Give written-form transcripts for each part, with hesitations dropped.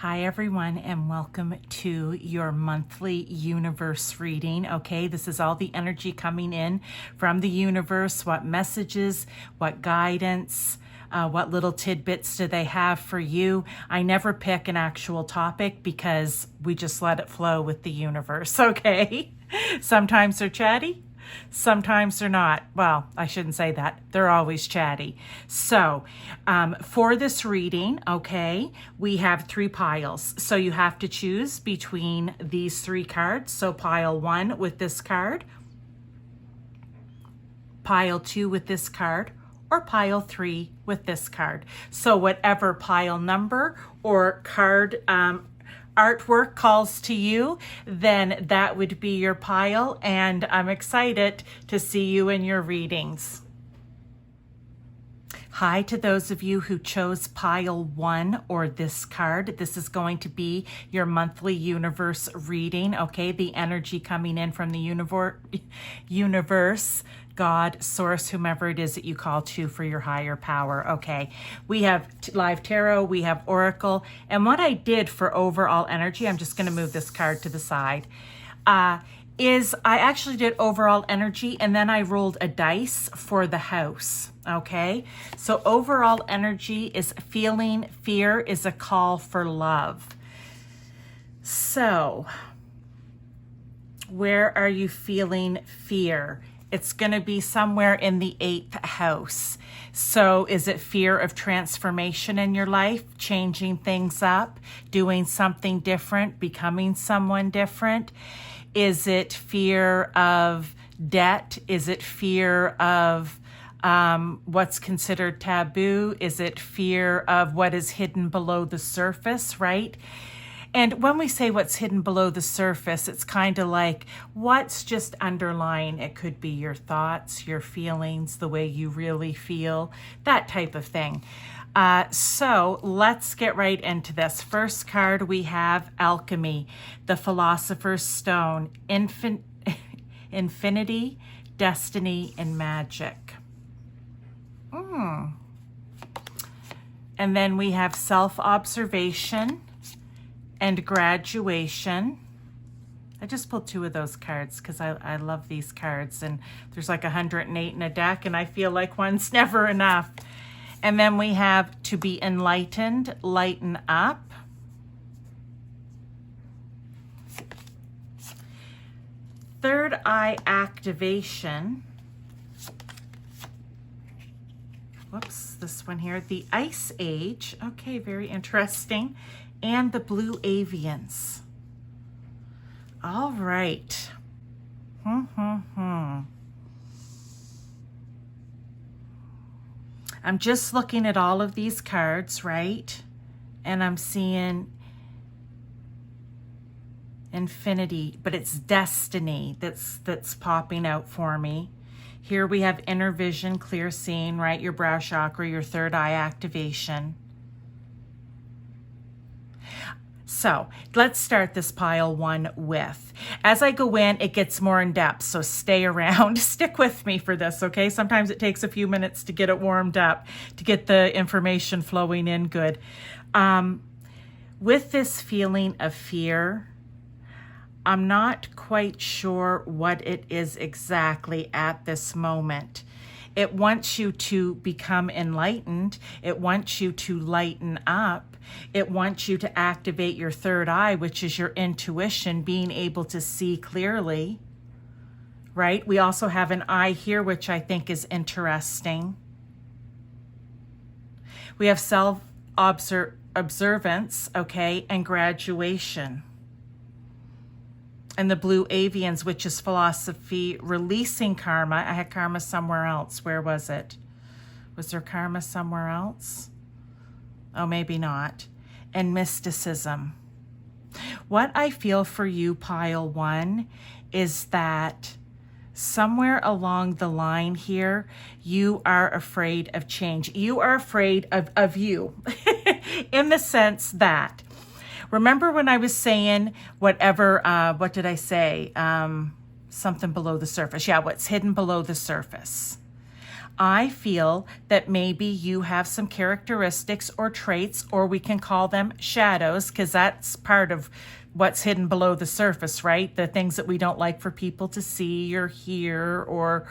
Hi everyone, and welcome to your monthly universe reading. Okay, this is all the energy coming in from the universe, what messages, what guidance, what little tidbits do they have for you. I never pick an actual topic because we just let it flow with the universe, okay? Sometimes they're chatty, sometimes they're not. Well, I shouldn't say that. They're always chatty. So for this reading, okay, we have 3 piles. So you have to choose between these 3 cards. So pile 1 with this card, pile 2 with this card, or pile 3 with this card. So whatever pile number or card artwork calls to you, then that would be your pile, and I'm excited to see you in your readings. Hi to those of you who chose pile 1 or this card. This is going to be your monthly universe reading, okay? The energy coming in from the universe, God, source, whomever it is that you call to for your higher power, okay? We have live tarot, we have oracle, and what I did for overall energy, I'm just going to move this card to the side, is I actually did overall energy and then I rolled a dice for the house, okay? So overall energy is feeling fear is a call for love. So where are you feeling fear? It's going to be somewhere in the 8th house. So is it fear of transformation in your life, changing things up, doing something different, becoming someone different? Is it fear of debt? Is it fear of what's considered taboo? Is it fear of what is hidden below the surface, right? And when we say what's hidden below the surface, it's kind of like what's just underlying. It could be your thoughts, your feelings, the way you really feel, that type of thing. So let's get right into this. First card, we have Alchemy, the Philosopher's Stone, Infinity, Destiny, and Magic. And then we have Self-Observation and Graduation. I just pulled 2 of those cards because I love these cards, and there's like 108 in a deck, and I feel like one's never enough. And then we have To Be Enlightened, Lighten Up. Third Eye Activation. Whoops, this one here, The Ice Age. Okay, very interesting. And the Blue Avians. All right. I'm just looking at all of these cards, right? And I'm seeing infinity, but it's destiny that's popping out for me. Here we have inner vision, clear seeing, right? Your brow chakra, your third eye activation. So let's start this pile 1 with. As I go in, it gets more in depth, so stay around. Stick with me for this, okay? Sometimes it takes a few minutes to get it warmed up, to get the information flowing in good. With this feeling of fear, I'm not quite sure what it is exactly at this moment. It wants you to become enlightened. It wants you to lighten up. It wants you to activate your third eye, which is your intuition, being able to see clearly, right? We also have an eye here, which I think is interesting. We have self-observance, okay, and graduation. And the Blue Avians, which is philosophy, releasing karma. I had karma somewhere else. Where was it? Was there karma somewhere else? Oh, maybe not. And mysticism. What I feel for you, pile 1, is that somewhere along the line here, you are afraid of change. You are afraid of you in the sense that, remember when I was saying whatever, what did I say? Something below the surface. Yeah, what's hidden below the surface. I feel that maybe you have some characteristics or traits, or we can call them shadows, because that's part of what's hidden below the surface, right? The things that we don't like for people to see or hear or,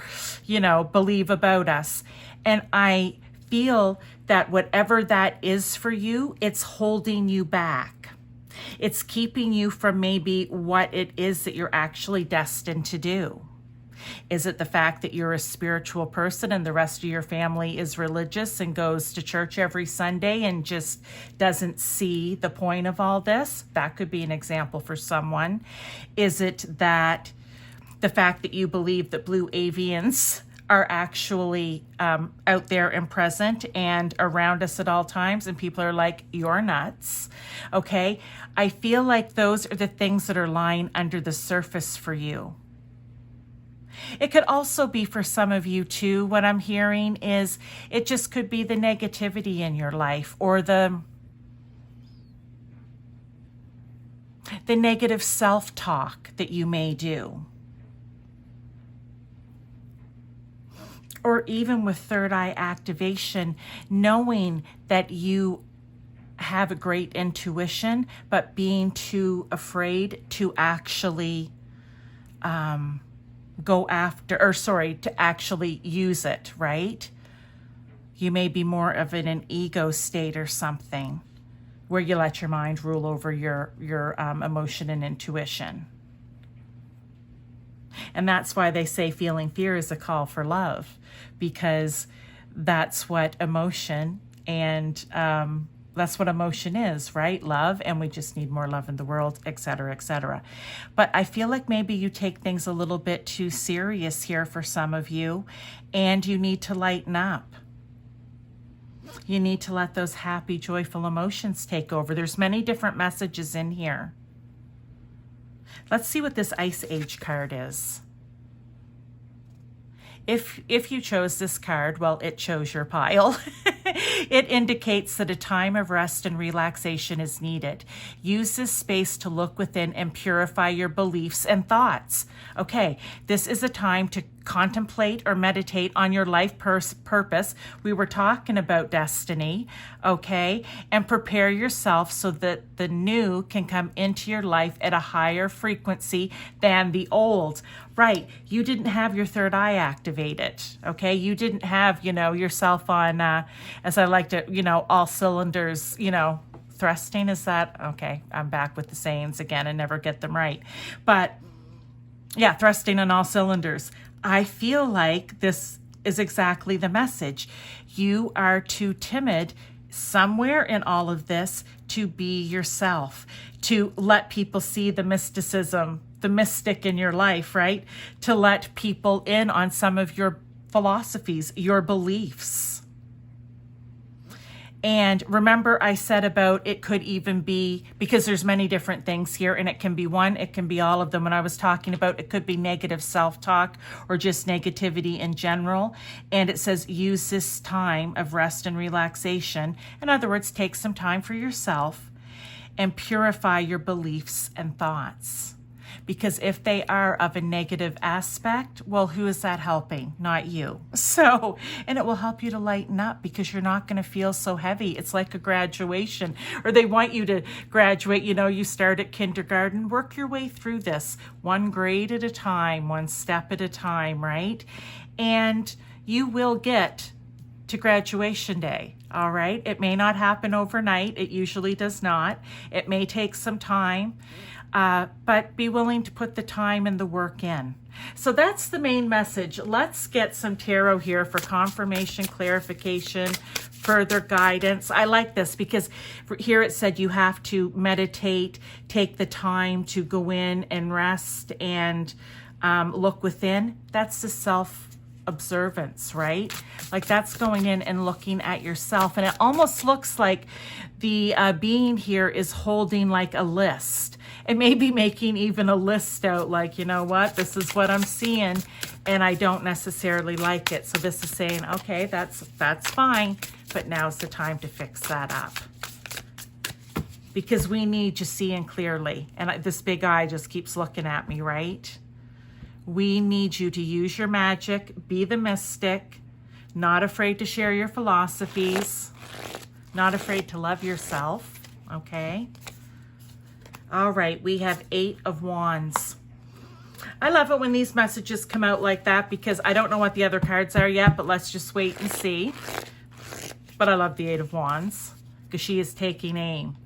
believe about us. And I feel that whatever that is for you, it's holding you back. It's keeping you from maybe what it is that you're actually destined to do. Is it the fact that you're a spiritual person and the rest of your family is religious and goes to church every Sunday and just doesn't see the point of all this? That could be an example for someone. Is it that the fact that you believe that blue avians are actually out there and present and around us at all times, and people are like, you're nuts, okay? I feel like those are the things that are lying under the surface for you. It could also be for some of you too, what I'm hearing is it just could be the negativity in your life or the negative self-talk that you may do. Or even with third eye activation, knowing that you have a great intuition, but being too afraid to actually to actually use it, right? You may be more of in an ego state or something where you let your mind rule over your emotion and intuition. And that's why they say feeling fear is a call for love, because that's what emotion and that's what emotion is, right? Love, and we just need more love in the world, etc., etc. But I feel like maybe you take things a little bit too serious here for some of you, and you need to lighten up. You need to let those happy, joyful emotions take over. There's many different messages in here. Let's see what this Ice Age card is. If you chose this card, well, it chose your pile. It indicates that a time of rest and relaxation is needed. Use this space to look within and purify your beliefs and thoughts. Okay, this is a time to contemplate or meditate on your life purpose. We were talking about destiny, okay? And prepare yourself so that the new can come into your life at a higher frequency than the old. Right, you didn't have your third eye activated, okay? You didn't have, yourself on, as I like to, all cylinders, thrusting, is that? Okay, I'm back with the sayings again and never get them right. But yeah, thrusting on all cylinders. I feel like this is exactly the message. You are too timid somewhere in all of this to be yourself, to let people see the mysticism, the mystic in your life, right? To let people in on some of your philosophies, your beliefs. And remember I said about it could even be, because there's many different things here, and it can be one, it can be all of them. When I was talking about, it could be negative self-talk or just negativity in general. And it says use this time of rest and relaxation. In other words, take some time for yourself and purify your beliefs and thoughts. Because if they are of a negative aspect, well, who is that helping? Not you. So, and it will help you to lighten up because you're not going to feel so heavy. It's like a graduation, or they want you to graduate. You start at kindergarten, work your way through this one grade at a time, one step at a time, right? And you will get to graduation day. All right. It may not happen overnight. It usually does not. It may take some time. But be willing to put the time and the work in. So that's the main message. Let's get some tarot here for confirmation, clarification, further guidance. I like this because here it said you have to meditate, take the time to go in and rest and look within. That's the self-observance, right? Like that's going in and looking at yourself. And it almost looks like the being here is holding like a list. It may be making even a list out like, you know what, this is what I'm seeing and I don't necessarily like it. So this is saying, okay, that's fine, but now's the time to fix that up. Because we need you seeing clearly. And this big eye just keeps looking at me, right? We need you to use your magic, be the mystic, Not afraid to share your philosophies. Not afraid to love yourself. Okay. All right, we have 8 of Wands. I love it when these messages come out like that because I don't know what the other cards are yet, but let's just wait and see. But I love the 8 of Wands because she is taking aim.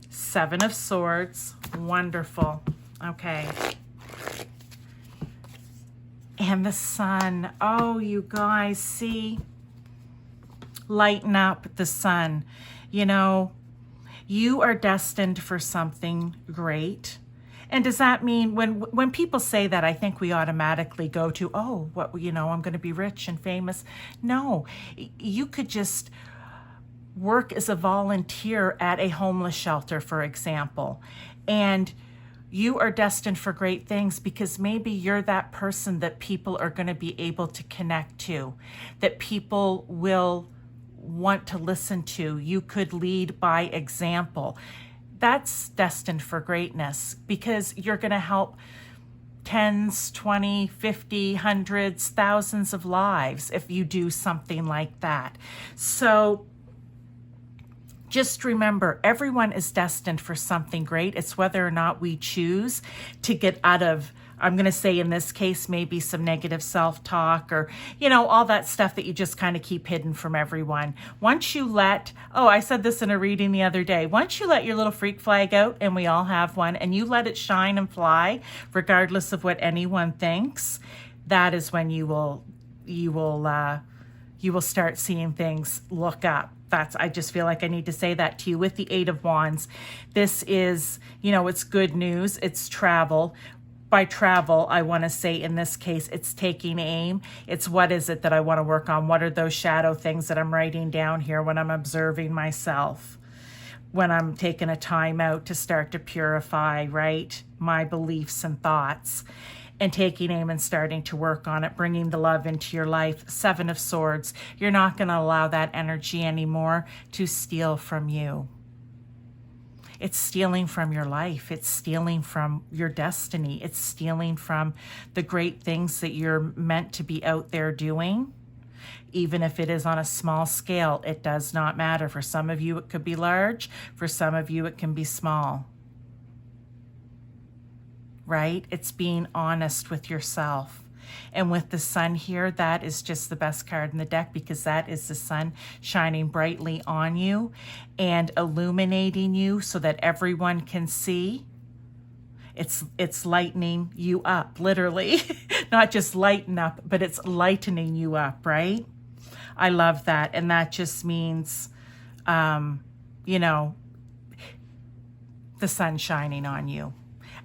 7 of Swords. Wonderful. Okay. And the Sun. Oh, you guys, see? Lighten up, the Sun. You know, you are destined for something great. And does that mean when people say that, I think we automatically go to, oh, what, you know, I'm going to be rich and famous. No, you could just work as a volunteer at a homeless shelter, for example, and you are destined for great things because maybe you're that person that people are going to be able to connect to, that people will want to listen to. You could lead by example. That's destined for greatness because you're going to help tens, 20, 50, hundreds, thousands of lives if you do something like that. So just remember, everyone is destined for something great. It's whether or not we choose to get out of, I'm going to say in this case, maybe some negative self-talk or, you know, all that stuff that you just kind of keep hidden from everyone. Once you let, oh, I said this in a reading the other day, once you let your little freak flag out, and we all have one, and you let it shine and fly, regardless of what anyone thinks, that is when you will start seeing things look up. I just feel like I need to say that to you with the 8 of Wands. This is, you know, it's good news. It's travel. By travel, I want to say in this case, it's taking aim. It's what is it that I want to work on? What are those shadow things that I'm writing down here when I'm observing myself? When I'm taking a time out to start to purify, right, my beliefs and thoughts. And taking aim and starting to work on it, bringing the love into your life. 7 of Swords. You're not going to allow that energy anymore to steal from you. It's stealing from your life. It's stealing from your destiny. It's stealing from the great things that you're meant to be out there doing. Even if it is on a small scale, it does not matter. For some of you, it could be large. For some of you, it can be small. Right? It's being honest with yourself. And with the Sun here, that is just the best card in the deck because that is the Sun shining brightly on you and illuminating you so that everyone can see. It's lightening you up, literally. Not just lighten up, but it's lightening you up, right? I love that. And that just means, you know, the sun shining on you.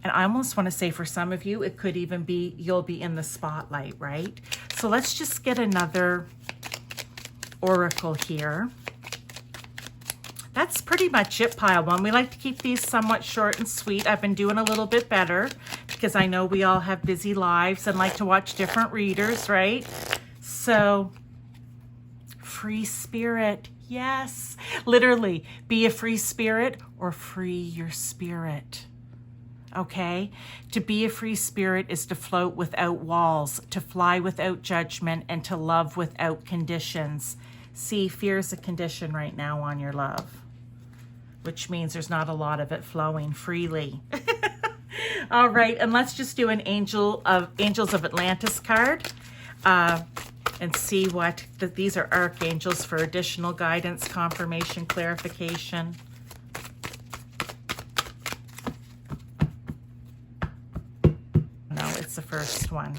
And I almost want to say for some of you, it could even be you'll be in the spotlight, right? So let's just get another oracle here. That's pretty much it, pile one. We like to keep these somewhat short and sweet. I've been doing a little bit better because I know we all have busy lives and like to watch different readers, right? So, free spirit. Yes, literally, be a free spirit or free your spirit. Okay? To be a free spirit is to float without walls, to fly without judgment, and to love without conditions. See, fear is a condition right now on your love, which means there's not a lot of it flowing freely. All right, and let's just do an Angels of Atlantis card and see what, these are archangels for additional guidance, confirmation, clarification. No, it's the first one.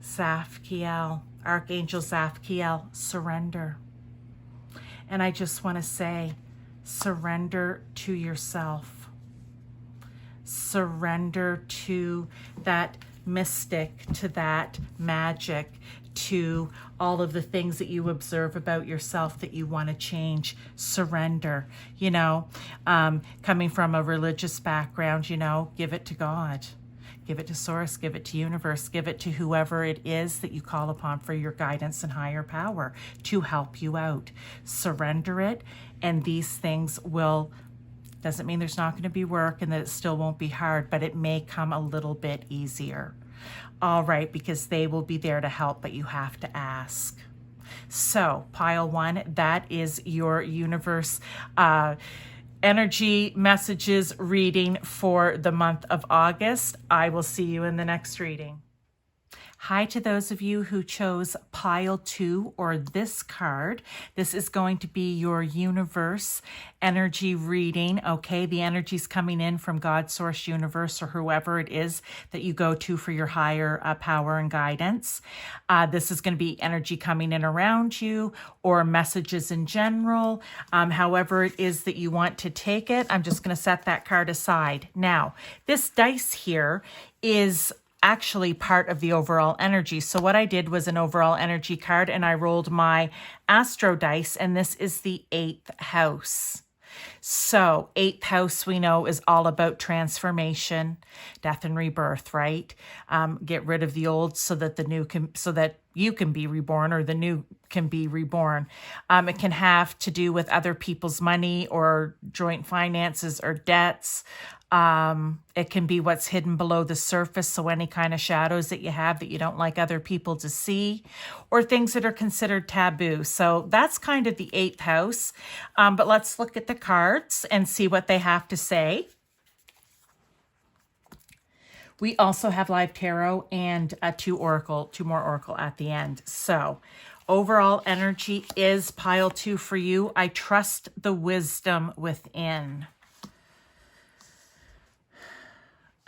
Zafkiel, Archangel Zafkiel, surrender. And I just want to say, surrender to yourself. Surrender to that mystic, to that magic, to all of the things that you observe about yourself that you want to change. Surrender. You know, coming from a religious background, you know, give it to God. Give it to Source, give it to Universe, give it to whoever it is that you call upon for your guidance and higher power to help you out. Surrender it, and these things will, doesn't mean there's not going to be work and that it still won't be hard, but it may come a little bit easier. All right, because they will be there to help, but you have to ask. So, pile 1, that is your universe energy messages reading for the month of August. I will see you in the next reading. Hi to those of you who chose pile 2 or this card. This is going to be your universe energy reading, okay? The energy's coming in from God, Source, Universe, or whoever it is that you go to for your higher power and guidance. This is going to be energy coming in around you or messages in general. However it is that you want to take it, I'm just going to set that card aside. Now, this dice here is actually part of the overall energy. So what I did was an overall energy card, and I rolled my astro dice, and this is the 8th house. So 8th house, we know, is all about transformation, death and rebirth, right? Get rid of the old so that the new can, so that you can be reborn, or the new can be reborn. It can have to do with other people's money or joint finances or debts. It can be what's hidden below the surface, so any kind of shadows that you have that you don't like other people to see, or things that are considered taboo. So that's kind of the 8th house. But let's look at the cards and see what they have to say. We also have live tarot and two more oracle at the end. So overall energy is pile 2 for you. I trust the wisdom within.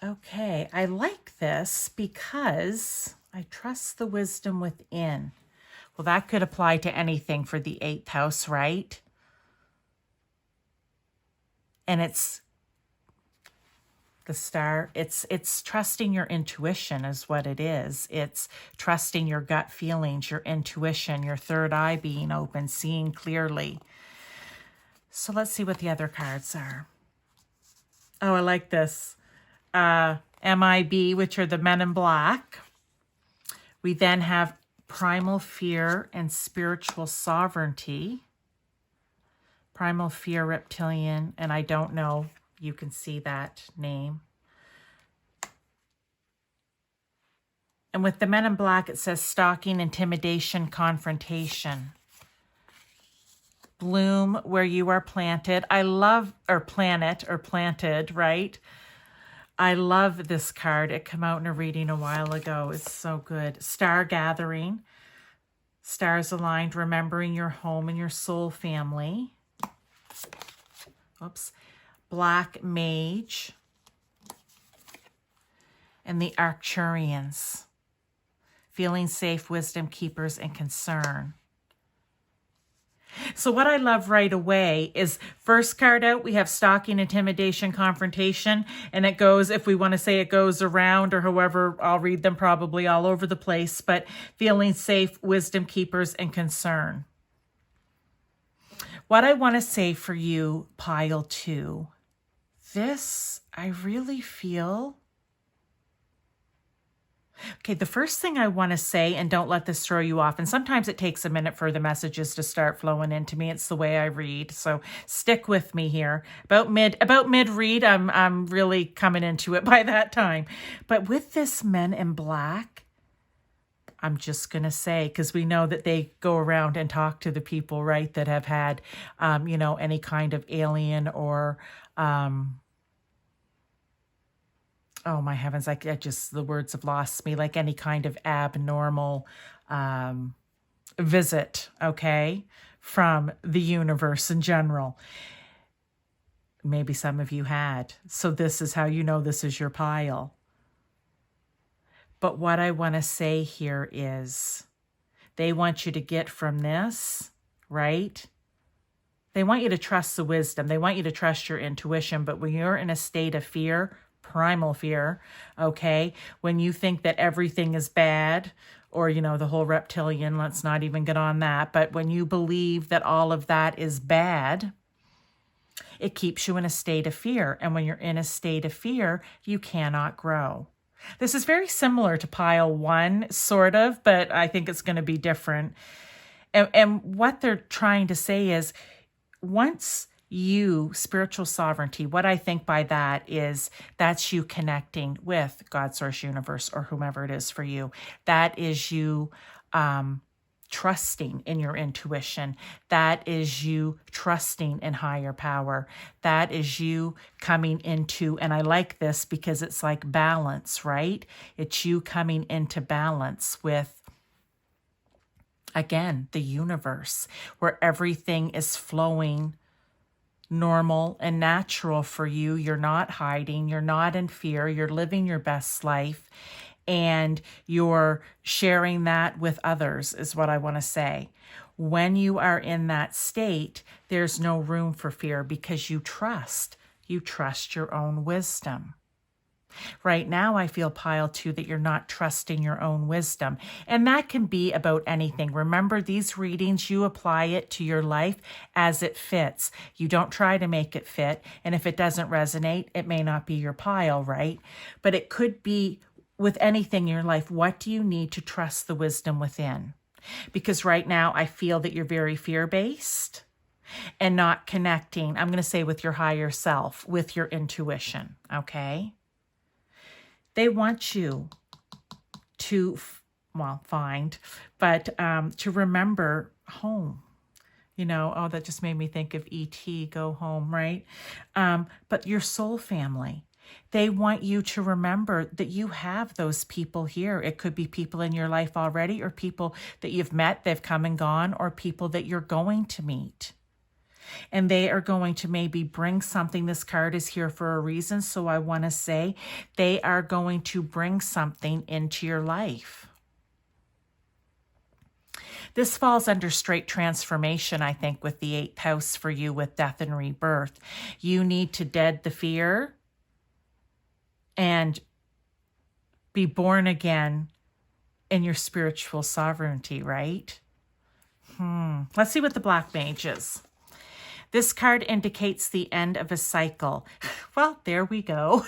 Okay, I like this because I trust the wisdom within. Well, that could apply to anything for the 8th house, right? And it's the star. It's trusting your intuition is what it is. It's trusting your gut feelings, your intuition, your third eye being open, seeing clearly. So let's see what the other cards are. Oh, I like this. MIB, which are the men in black. We then have primal fear and spiritual sovereignty. Primal fear, reptilian, and I don't know. You can see that name. And with the men in black, it says stalking, intimidation, confrontation. Bloom where you are planted. I love, or planet, or planted, right? I love this card. It came out in a reading a while ago. It's so good. Star gathering. Stars aligned, remembering your home and your soul family. Oops. Black mage. And the Arcturians. Feeling safe, wisdom keepers, and concern. So what I love right away is first card out, we have stalking, intimidation, confrontation, and it goes, if we want to say it goes around or however, I'll read them probably all over the place, but feeling safe, wisdom keepers, and concern. What I want to say for you, pile 2, this, I really feel... Okay, the first thing I want to say, and don't let this throw you off, and sometimes it takes a minute for the messages to start flowing into me. It's the way I read, so stick with me here. About mid read, I'm really coming into it by that time. But with this men in black, I'm just going to say, because we know that they go around and talk to the people, right, that have had, any kind of alien or... oh my heavens, the words have lost me, like any kind of abnormal visit, okay, from the universe in general. Maybe some of you had. So this is how you know this is your pile. But what I want to say here is they want you to get from this, right? They want you to trust the wisdom. They want you to trust your intuition. But when you're in a state of fear, primal fear, okay, when you think that everything is bad, or, the whole reptilian, let's not even get on that, but when you believe that all of that is bad, it keeps you in a state of fear. And when you're in a state of fear, you cannot grow. This is very similar to pile 1, sort of, but I think it's going to be different. And what they're trying to say is, once you, spiritual sovereignty, what I think by that is that's you connecting with God, source, universe, or whomever it is for you. That is you trusting in your intuition. That is you trusting in higher power. That is you coming into, and I like this because it's like balance, right? It's you coming into balance with, again, the universe, where everything is flowing normal and natural for you. You're not hiding. You're not in fear. You're living your best life. And you're sharing that with others, is what I want to say. When you are in that state, there's no room for fear because you trust. You trust your own wisdom. Right now, I feel, pile 2, that you're not trusting your own wisdom. And that can be about anything. Remember, these readings, you apply it to your life as it fits. You don't try to make it fit. And if it doesn't resonate, it may not be your pile, right? But it could be with anything in your life. What do you need to trust the wisdom within? Because right now, I feel that you're very fear-based and not connecting, I'm going to say, with your higher self, with your intuition, okay? They want you to, find, but to remember home. You know, oh, that just made me think of E.T., Go Home, right? But your soul family. They want you to remember that you have those people here. It could be people in your life already, or people that you've met, they've come and gone, or people that you're going to meet. And they are going to maybe bring something. This card is here for a reason. So I want to say they are going to bring something into your life. This falls under straight transformation, I think, with the 8th house for you with death and rebirth. You need to dead the fear and be born again in your spiritual sovereignty, right? Let's see what the Black Mage is. This card indicates the end of a cycle. Well, there we go.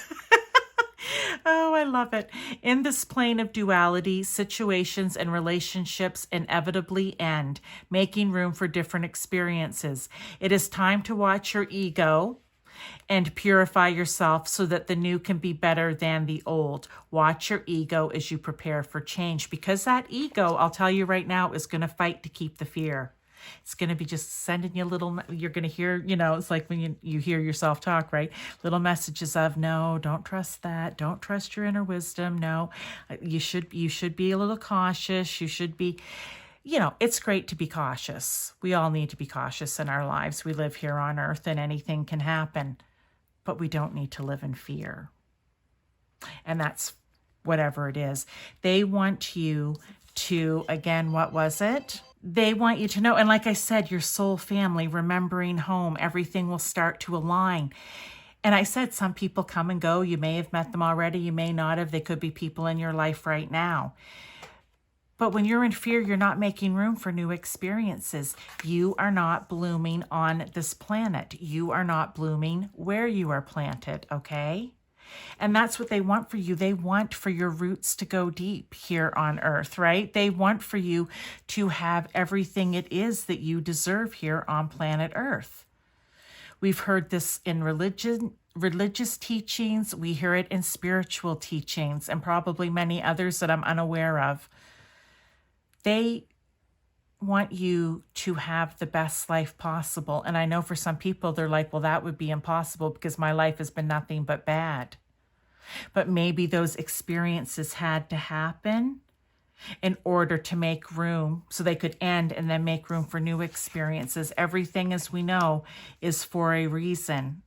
Oh, I love it. In this plane of duality, situations and relationships inevitably end, making room for different experiences. It is time to watch your ego and purify yourself so that the new can be better than the old. Watch your ego as you prepare for change, because that ego, I'll tell you right now, is going to fight to keep the fear. It's going to be just sending you you're going to hear, it's like when you hear yourself talk, right? Little messages of, no, don't trust that. Don't trust your inner wisdom. No, you should be a little cautious. You should be, it's great to be cautious. We all need to be cautious in our lives. We live here on earth and anything can happen, but we don't need to live in fear. And that's whatever it is. They want you to, again, what was it? They want you to know, and like I said, your soul family, remembering home, everything will start to align. And I said, some people come and go. You may have met them already. You may not have. They could be people in your life right now. But when you're in fear, you're not making room for new experiences. You are not blooming on this planet. You are not blooming where you are planted, okay? And that's what they want for you. They want for your roots to go deep here on earth, right? They want for you to have everything it is that you deserve here on planet Earth. We've heard this in religious teachings. We hear it in spiritual teachings, and probably many others that I'm unaware of. They want you to have the best life possible. And I know for some people, they're like, well, that would be impossible because my life has been nothing but bad. But maybe those experiences had to happen in order to make room so they could end and then make room for new experiences. Everything, as we know, is for a reason.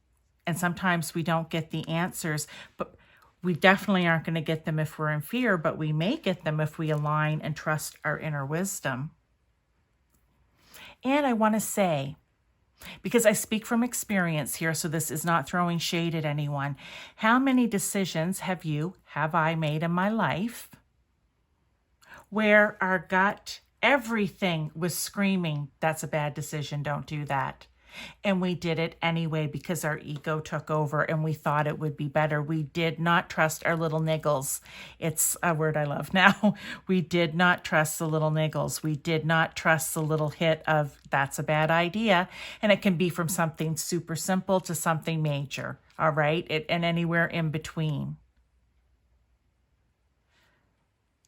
And sometimes we don't get the answers, but we definitely aren't going to get them if we're in fear, but we may get them if we align and trust our inner wisdom. And I want to say, because I speak from experience here, so this is not throwing shade at anyone, how many decisions have I made in my life where our gut, everything was screaming, that's a bad decision, don't do that. And we did it anyway because our ego took over and we thought it would be better. We did not trust our little niggles. It's a word I love now. We did not trust the little niggles. We did not trust the little hit of that's a bad idea. And it can be from something super simple to something major. All right. And anywhere in between.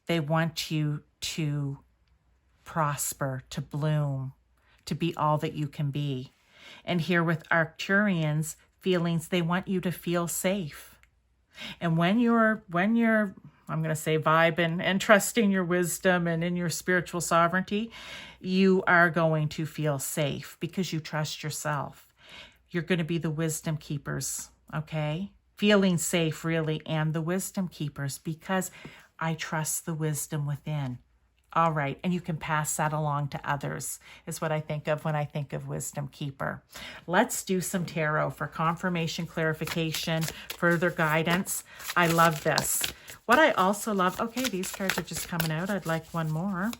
They want you to prosper, to bloom, to be all that you can be. And here with Arcturians, feelings, they want you to feel safe. And when you're I'm going to say vibing and trusting your wisdom and in your spiritual sovereignty, you are going to feel safe because you trust yourself. You're going to be the wisdom keepers, okay? Feeling safe, really, and the wisdom keepers, because I trust the wisdom within. All right, and you can pass that along to others, is what I think of when I think of wisdom keeper. Let's do some tarot for confirmation, clarification, further guidance. I love this. What I also love, okay, these cards are just coming out. I'd like one more.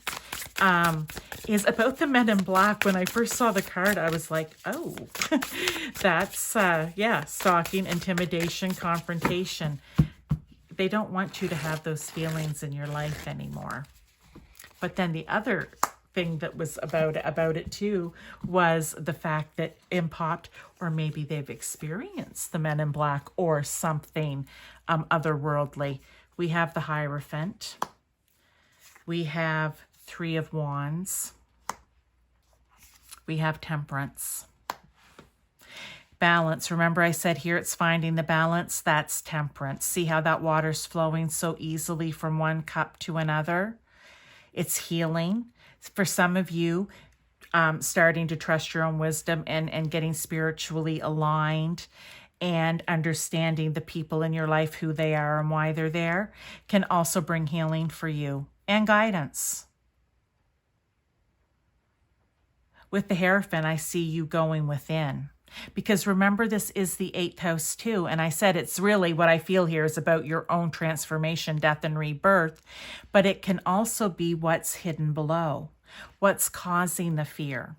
Is about the men in black. When I first saw the card, I was like, oh, that's, yeah, stalking, intimidation, confrontation. They don't want you to have those feelings in your life anymore. But then the other thing that was about it too was the fact that popped, or maybe they've experienced the men in black or something otherworldly. We have the Hierophant. We have Three of Wands. We have Temperance. Balance. Remember I said here it's finding the balance. That's Temperance. See how that water's flowing so easily from one cup to another? It's healing. For some of you, starting to trust your own wisdom and getting spiritually aligned and understanding the people in your life, who they are and why they're there, can also bring healing for you and guidance. With the Hierophant, I see you going within. Because remember, this is the 8th house too. And I said it's really what I feel here is about your own transformation, death, and rebirth. But it can also be what's hidden below, what's causing the fear.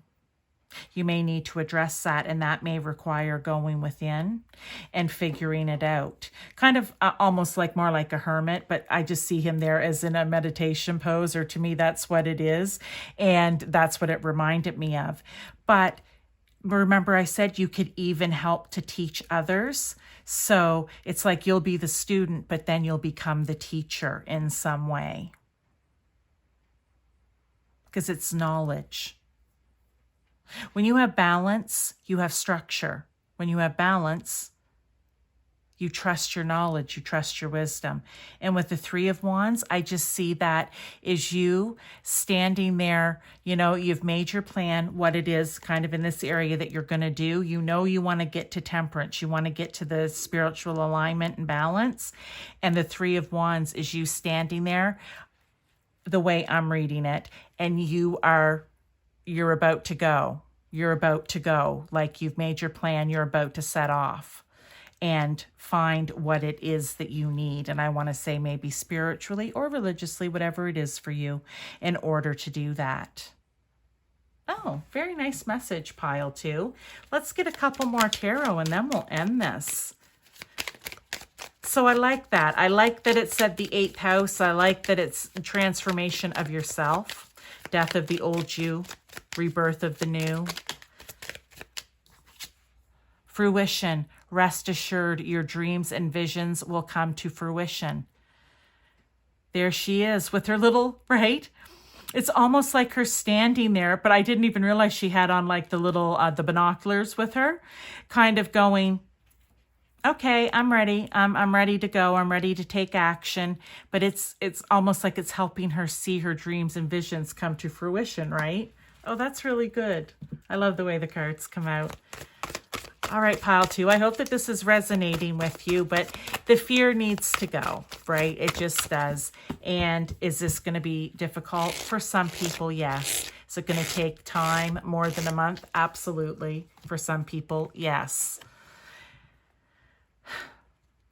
You may need to address that, and that may require going within and figuring it out. Kind of almost like more like a hermit, but I just see him there as in a meditation pose, or to me, that's what it is. And that's what it reminded me of. But remember, I said you could even help to teach others. So it's like you'll be the student, but then you'll become the teacher in some way. Because it's knowledge. When you have balance, you have structure. When you have balance, you trust your knowledge, you trust your wisdom. And with the Three of Wands, I just see that is you standing there, you know, you've made your plan, what it is kind of in this area that you're going to do. You know you want to get to temperance. You want to get to the spiritual alignment and balance. And the Three of Wands is you standing there the way I'm reading it. And you're about to go. You're about to go. Like you've made your plan. You're about to set off and find what it is that you need. And I want to say maybe spiritually or religiously, whatever it is for you, in order to do that. Oh, very nice message, pile two. Let's get a couple more tarot and then we'll end this. So I like that. I like that it said the 8th house. I like that it's transformation of yourself, death of the old you, rebirth of the new. Fruition. Rest assured, your dreams and visions will come to fruition. There she is with her little, right? It's almost like her standing there, but I didn't even realize she had on like the little, the binoculars with her, kind of going, okay, I'm ready. I'm ready to go. I'm ready to take action. But it's almost like it's helping her see her dreams and visions come to fruition, right? Oh, that's really good. I love the way the cards come out. All right, pile two. I hope that this is resonating with you, but the fear needs to go, right? It just does. And is this going to be difficult? For some people, yes. Is it going to take time, more than a month? Absolutely. For some people, yes.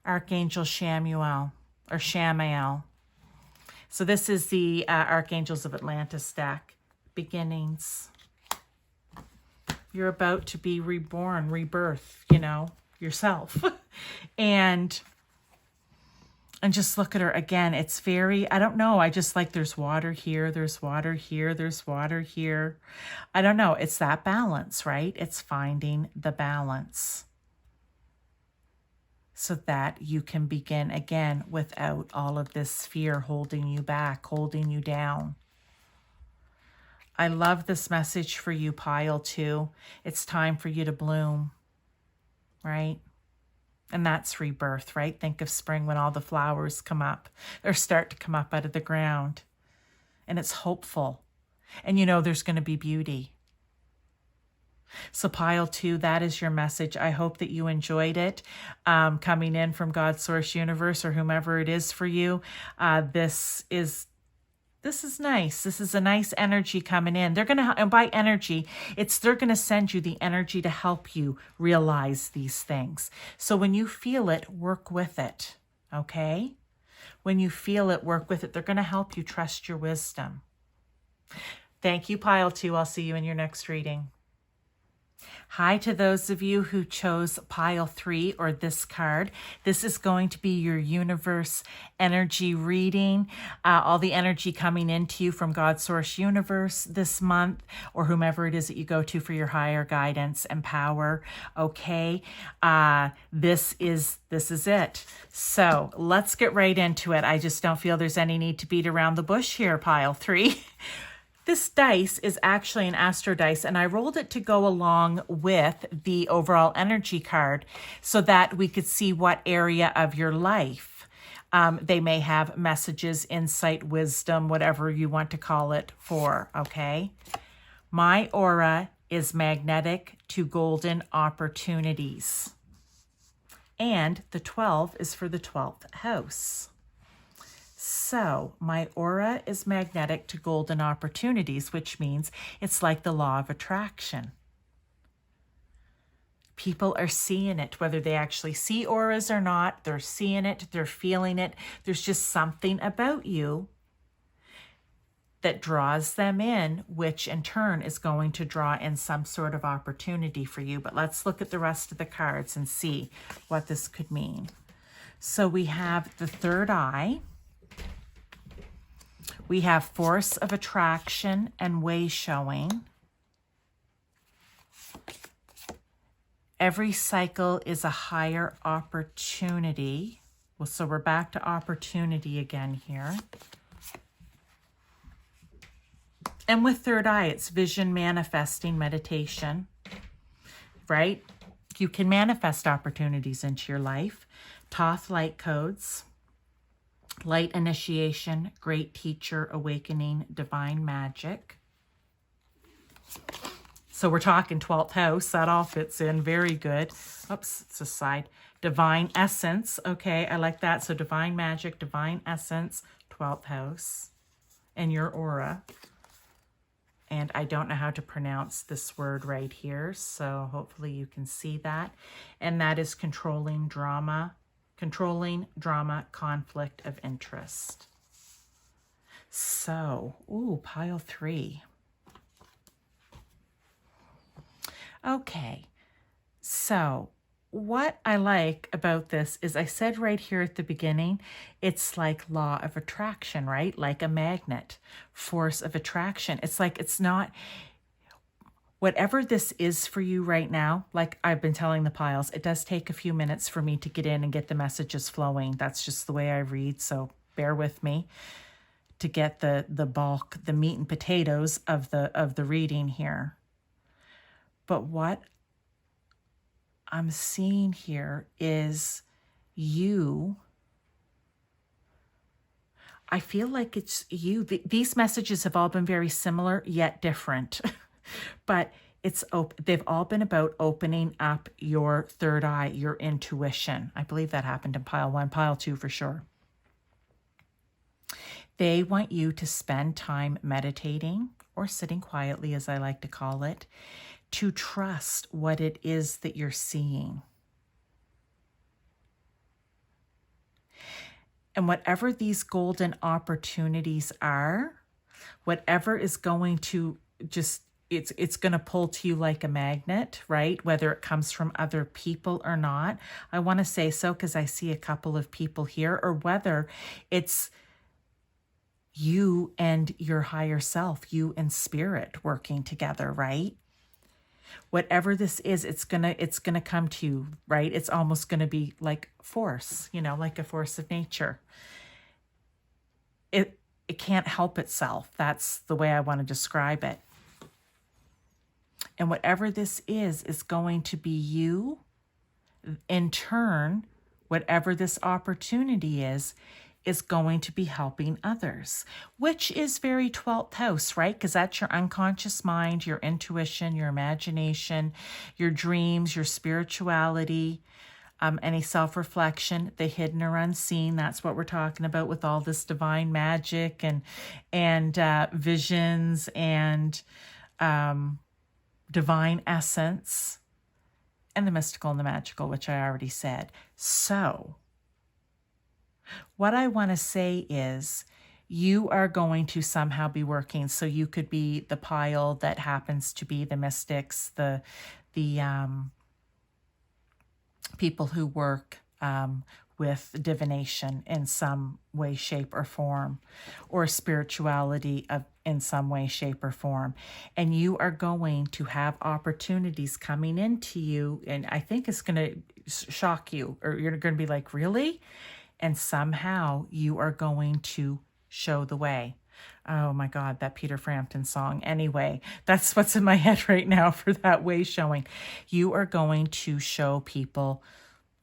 Archangel Shamuel, or Shamael. So this is the Archangels of Atlantis deck. Beginnings. You're about to be reborn, rebirth, you know, yourself. and just look at her again. It's very, I don't know. I just like there's water here. There's water here. There's water here. I don't know. It's that balance, right? It's finding the balance so that you can begin again without all of this fear holding you back, holding you down. I love this message for you, Pile 2. It's time for you to bloom, right? And that's rebirth, right? Think of spring when all the flowers come up or start to come up out of the ground. And it's hopeful. And you know there's going to be beauty. So Pile 2, that is your message. I hope that you enjoyed it. Coming in from God, Source, Universe, or whomever it is for you. This is nice. This is a nice energy coming in. They're going to, and by energy, they're going to send you the energy to help you realize these things. So when you feel it, work with it. Okay? When you feel it, work with it. They're going to help you trust your wisdom. Thank you, Pile 2. I'll see you in your next reading. Hi to those of you who chose Pile 3 or this card. This is going to be your universe energy reading. All the energy coming into you from God, Source, Universe this month, or whomever it is that you go to for your higher guidance and power. Okay, this is it. So let's get right into it. I just don't feel there's any need to beat around the bush here, Pile 3. This dice is actually an astro dice, and I rolled it to go along with the overall energy card so that we could see what area of your life they may have messages, insight, wisdom, whatever you want to call it for, okay? My aura is magnetic to golden opportunities. And the 12 is for the 12th house. So my aura is magnetic to golden opportunities, which means it's like the law of attraction. People are seeing it, whether they actually see auras or not. They're seeing it, they're feeling it. There's just something about you that draws them in, which in turn is going to draw in some sort of opportunity for you. But let's look at the rest of the cards and see what this could mean. So we have the third eye. We have force of attraction and way showing. Every cycle is a higher opportunity. Well, so we're back to opportunity again here. And with third eye, it's vision, manifesting, meditation, right? You can manifest opportunities into your life. Thoth light codes. Light initiation, great teacher, awakening, divine magic. So we're talking 12th house. That all fits in. Very good. Oops, it's a side. Divine essence. Okay, I like that. So divine magic, divine essence, 12th house. And your aura. And I don't know how to pronounce this word right here. So hopefully you can see that. And that is controlling drama, conflict of interest. So, pile 3. Okay, so what I like about this is I said right here at the beginning, it's like law of attraction, right? Like a magnet, force of attraction. It's like it's not... Whatever this is for you right now, like I've been telling the piles, it does take a few minutes for me to get in and get the messages flowing. That's just the way I read, so bear with me to get the bulk, the meat and potatoes of the reading here. But what I'm seeing here is you. I feel like it's you. These messages have all been very similar yet different. But they've all been about opening up your third eye, your intuition. I believe that happened in pile 1, pile 2 for sure. They want you to spend time meditating or sitting quietly, as I like to call it, to trust what it is that you're seeing. And whatever these golden opportunities are, whatever is going to just it's going to pull to you like a magnet, right? Whether it comes from other people or not. I want to say so because I see a couple of people here, or whether it's you and your higher self, you and spirit working together, right? Whatever this is, it's gonna come to you, right? It's almost gonna be like force, like a force of nature. It can't help itself. That's the way I want to describe it. And whatever this is going to be you. In turn, whatever this opportunity is going to be helping others, which is very 12th house, right? Because that's your unconscious mind, your intuition, your imagination, your dreams, your spirituality, any self-reflection, the hidden or unseen. That's what we're talking about with all this divine magic and visions and divine essence, and the mystical and the magical, which I already said. So what I want to say is you are going to somehow be working. So you could be the pile that happens to be the mystics, the people who work with divination in some way, shape, or form, or spirituality in some way, shape, or form. And you are going to have opportunities coming into you, and I think it's going to shock you, or you're going to be like, really? And somehow you are going to show the way. Oh my God, that Peter Frampton song. Anyway, that's what's in my head right now for that way showing. You are going to show people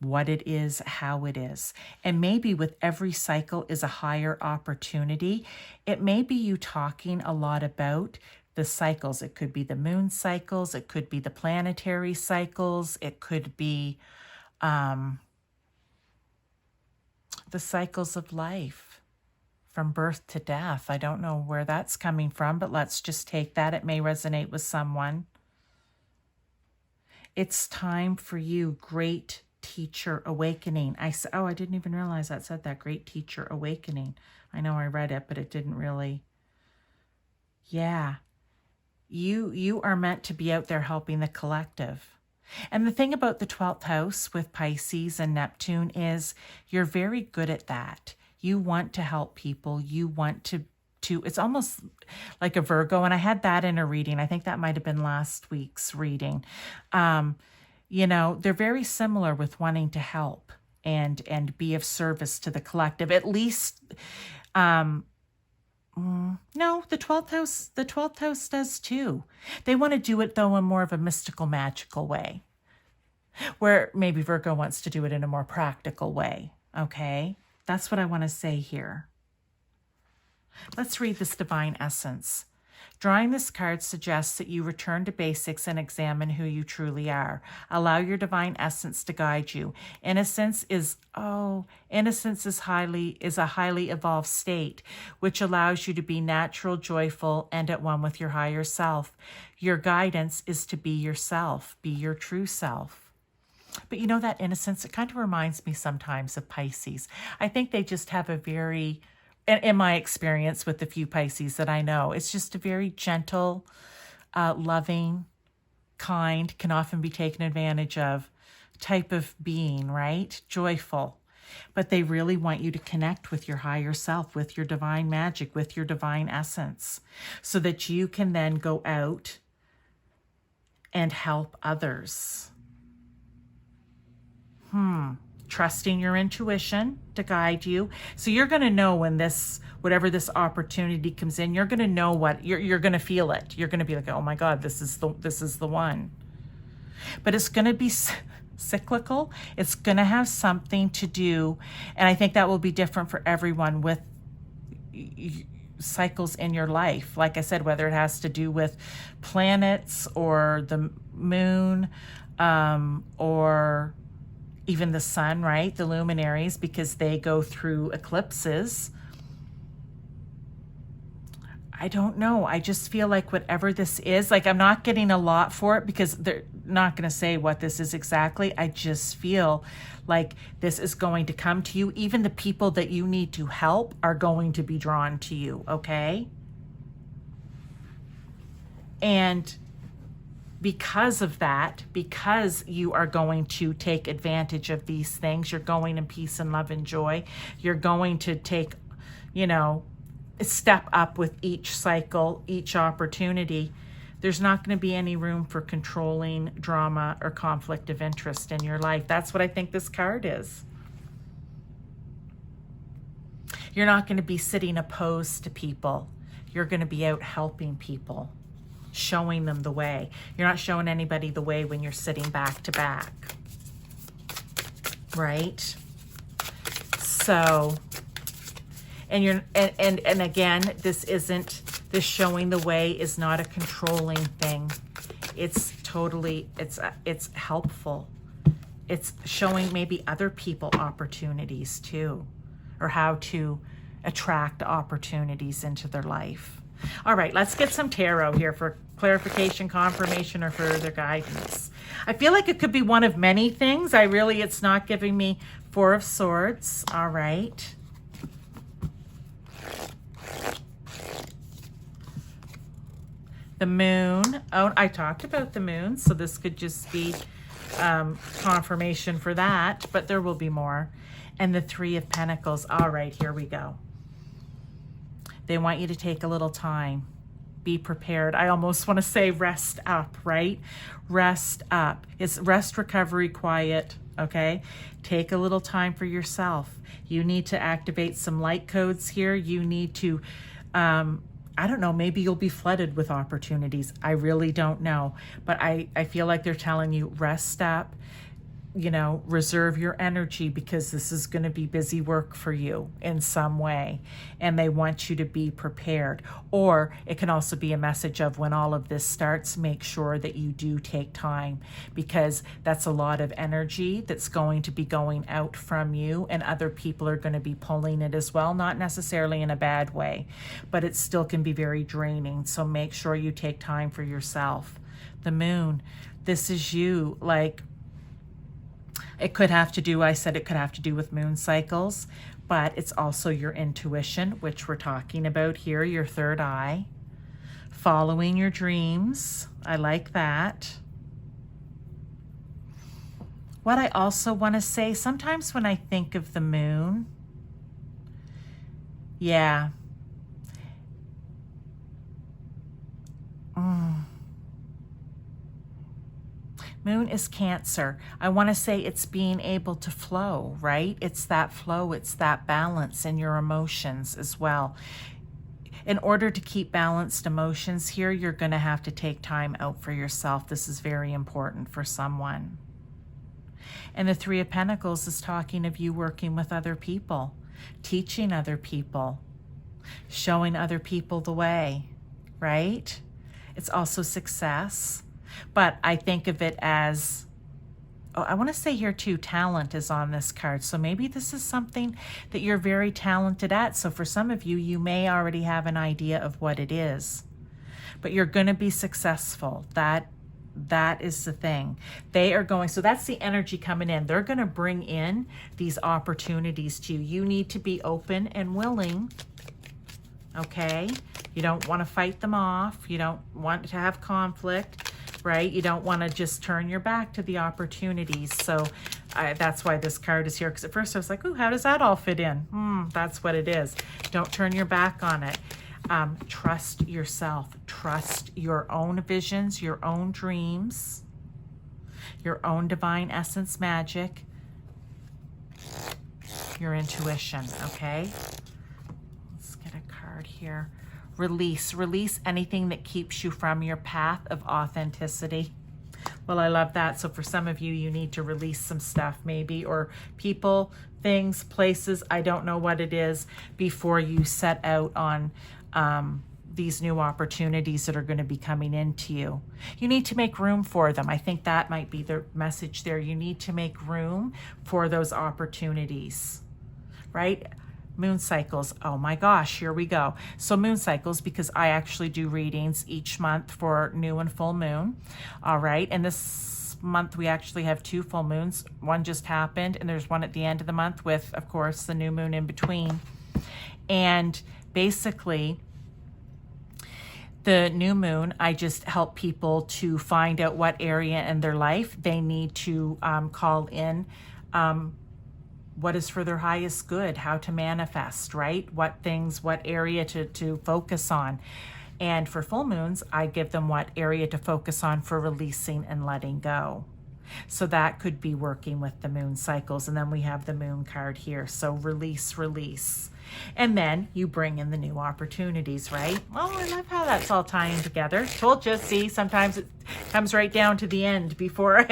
what it is, how it is. And maybe with every cycle is a higher opportunity. It may be you talking a lot about the cycles. It could be the moon cycles. It could be the planetary cycles. It could be the cycles of life from birth to death. I don't know where that's coming from, but let's just take that. It may resonate with someone. It's time for you, great teacher awakening. I didn't even realize that said that, great teacher awakening. I know I read it, but it didn't really. Yeah. You are meant to be out there helping the collective. And the thing about the 12th house with Pisces and Neptune is you're very good at that. You want to help people. You want to it's almost like a Virgo. And I had that in a reading. I think that might have been last week's reading. They're very similar with wanting to help and be of service to the collective. At least, no, the 12th house does too. They want to do it though in more of a mystical, magical way, where maybe Virgo wants to do it in a more practical way. Okay, that's what I want to say here. Let's read this divine essence. Drawing this card suggests that you return to basics and examine who you truly are. Allow your divine essence to guide you. Innocence is a highly evolved state, which allows you to be natural, joyful, and at one with your higher self. Your guidance is to be yourself, be your true self. But that innocence, it kind of reminds me sometimes of Pisces. I think they just have a very, in my experience with the few Pisces that I know, it's just a very gentle, loving, kind, can often be taken advantage of type of being, right? Joyful. But they really want you to connect with your higher self, with your divine magic, with your divine essence, so that you can then go out and help others. Trusting your intuition to guide you. So you're going to know when whatever this opportunity comes in, you're going to know what you're going to feel it. You're going to be like, oh my God, this is the one. But it's going to be cyclical. It's going to have something to do. And I think that will be different for everyone with cycles in your life. Like I said, whether it has to do with planets or the moon, or even the sun, right? The luminaries, because they go through eclipses. I don't know. I just feel like whatever this is, like I'm not getting a lot for it because they're not going to say what this is exactly. I just feel like this is going to come to you. Even the people that you need to help are going to be drawn to you, okay? And because of that, because you are going to take advantage of these things, you're going in peace and love and joy, you're going to take, you know, step up with each cycle, each opportunity, there's not going to be any room for controlling, drama, or conflict of interest in your life. That's what I think this card is. You're not going to be sitting opposed to people. You're going to be out helping people, showing them the way. You're not showing anybody the way when you're sitting back to back, right? So, and you're, and again, this showing the way is not a controlling thing. It's totally, it's helpful. It's showing maybe other people opportunities too, or how to attract opportunities into their life. All right, let's get some tarot here for clarification, confirmation, or further guidance. I feel like it could be one of many things. It's not giving me Four of Swords. All right. The Moon. Oh, I talked about the Moon, so this could just be confirmation for that, but there will be more. And the Three of Pentacles. All right, here we go. They want you to take a little time. Be prepared. I almost want to say rest up, right? Rest up. It's rest, recovery, quiet, okay? Take a little time for yourself. You need to activate some light codes here. You need to, I don't know, maybe you'll be flooded with opportunities. I really don't know. But I feel like they're telling you rest up. You know, reserve your energy because this is going to be busy work for you in some way, and they want you to be prepared. Or it can also be a message of when all of this starts, make sure that you do take time, because that's a lot of energy that's going to be going out from you, and other people are going to be pulling it as well, not necessarily in a bad way, but it still can be very draining. So make sure you take time for yourself. The Moon, this is you, like, it could have to do, I said it could have to do with moon cycles, but it's also your intuition, which we're talking about here, your third eye, following your dreams. I like that. What I also want to say, sometimes when I think of the moon, yeah. Moon is Cancer. I want to say it's being able to flow, right? It's that flow, it's that balance in your emotions as well. In order to keep balanced emotions here, you're going to have to take time out for yourself. This is very important for someone. And the Three of Pentacles is talking of you working with other people, teaching other people, showing other people the way, right? It's also success. But I think of it as, oh, I want to say here too, talent is on this card. So maybe this is something that you're very talented at. So for some of you, you may already have an idea of what it is. But you're going to be successful. That is the thing. They are going, so that's the energy coming in. They're going to bring in these opportunities to you. You need to be open and willing. Okay? You don't want to fight them off. You don't want to have conflict. Right? You don't want to just turn your back to the opportunities. So that's why this card is here. Because at first I was like, ooh, how does that all fit in? That's what it is. Don't turn your back on it. Trust yourself. Trust your own visions, your own dreams, your own divine essence magic, your intuition, okay? Let's get a card here. Release anything that keeps you from your path of authenticity. Well, I love that. So for some of you, you need to release some stuff maybe, or people, things, places, I don't know what it is, before you set out on these new opportunities that are going to be coming into you. You need to make room for them. I think that might be the message there. You need to make room for those opportunities, right? Moon cycles. Oh my gosh, here we go. So moon cycles, because I actually do readings each month for new and full moon. All right. And this month we actually have 2 full moons. One just happened, and there's one at the end of the month with, of course, the new moon in between. And basically, The new moon, I just help people to find out what area in their life they need to call in what is for their highest good, how to manifest, right? What things, what area to focus on. And for full moons, I give them what area to focus on for releasing and letting go. So that could be working with the moon cycles. And then we have the moon card here. So release, release. And then you bring in the new opportunities, right? Oh, I love how that's all tying together. Told you, see, sometimes it comes right down to the end before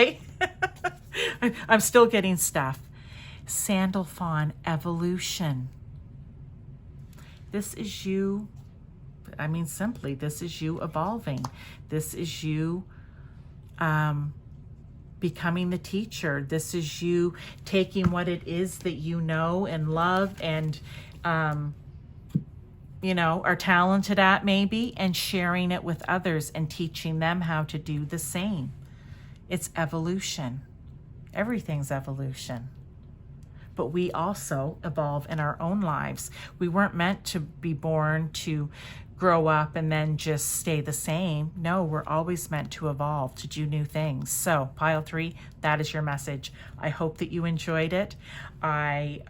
I'm still getting stuff. Sandalphon evolution. This is you. I mean, simply, this is you evolving. This is you becoming the teacher. This is you taking what it is that you know and love and, you know, are talented at maybe, and sharing it with others and teaching them how to do the same. It's evolution. Everything's evolution. But we also evolve in our own lives. We weren't meant to be born to grow up and then just stay the same. No, we're always meant to evolve, to do new things. So pile 3, that is your message. I hope that you enjoyed it. I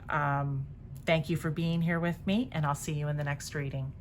thank you for being here with me, and I'll see you in the next reading.